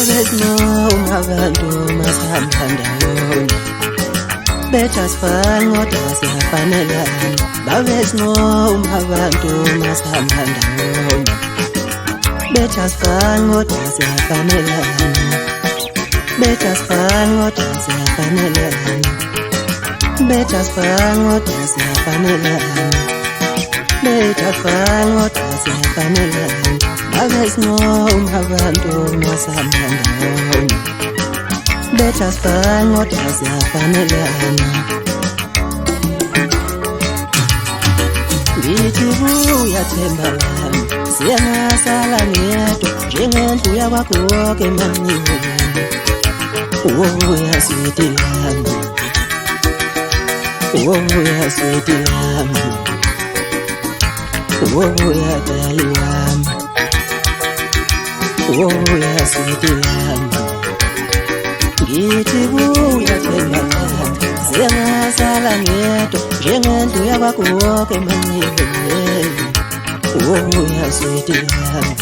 babesinoma abantu masihamba ndawonye betha sifane kodwa siyafanelana babesinoma abantu masihamba ndawonye betha sifane kodwa siyafanelana betha sifane kodwa siyafanelana betha sifane kodwa siyafanelana betha sifane kodwa siyafanelana babesinoma abantu masihamba ndawonye betha sifane kodwa siyafanelana ngithi buya themba lami siyangasala ngedwa njengendlu yakwagogo emanxiweni ubuya switi lami ubuya switi lami ubuya dali wami ubuya switi lami ngithi buya themba lami siyangasala ngedwa njengendlu yakwagogo emanxiweni ubuya switi lami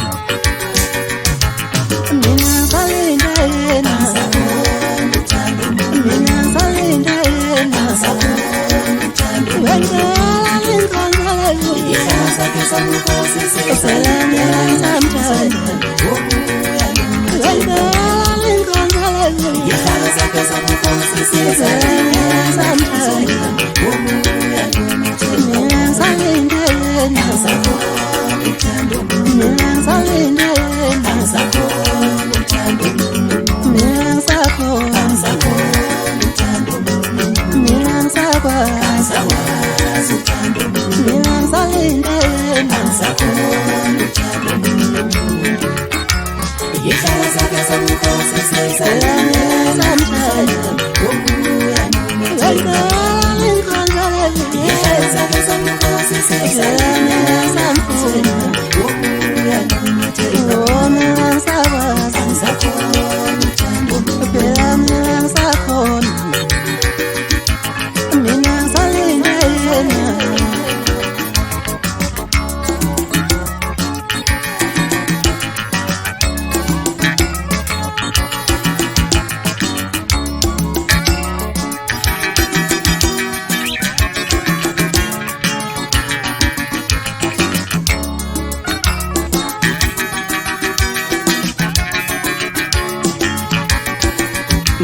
mina salinda yena mina salinda yena wena linkanzalo yasake samukhosi sesalana samthanda wena linkanzalo yasake samukhosi sesalana samthanda mina salinda yena mina salinda yena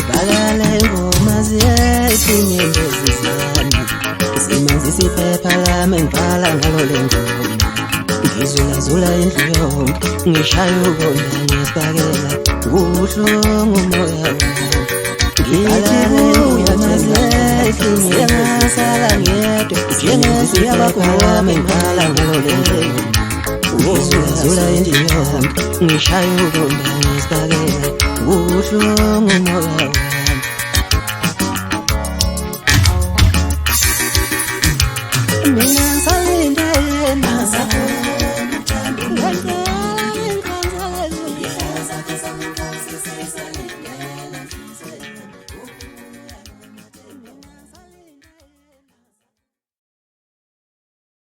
Balale ngoma ziyesinyembezi zami simanzi siphepha lami ngibhala ngalo le ngoma ngizulazula indlu yonke ngishaya ukona ngesibakela ubuhlungu umoya wami ngithi ngoma ziyesinyembezi ngedwa njengendlu yakwagogo ngibhala ngalo le ngoma ngizulazula indlu yonke ngishaya ukona ngesibakela ubuhlungu umoya wami mina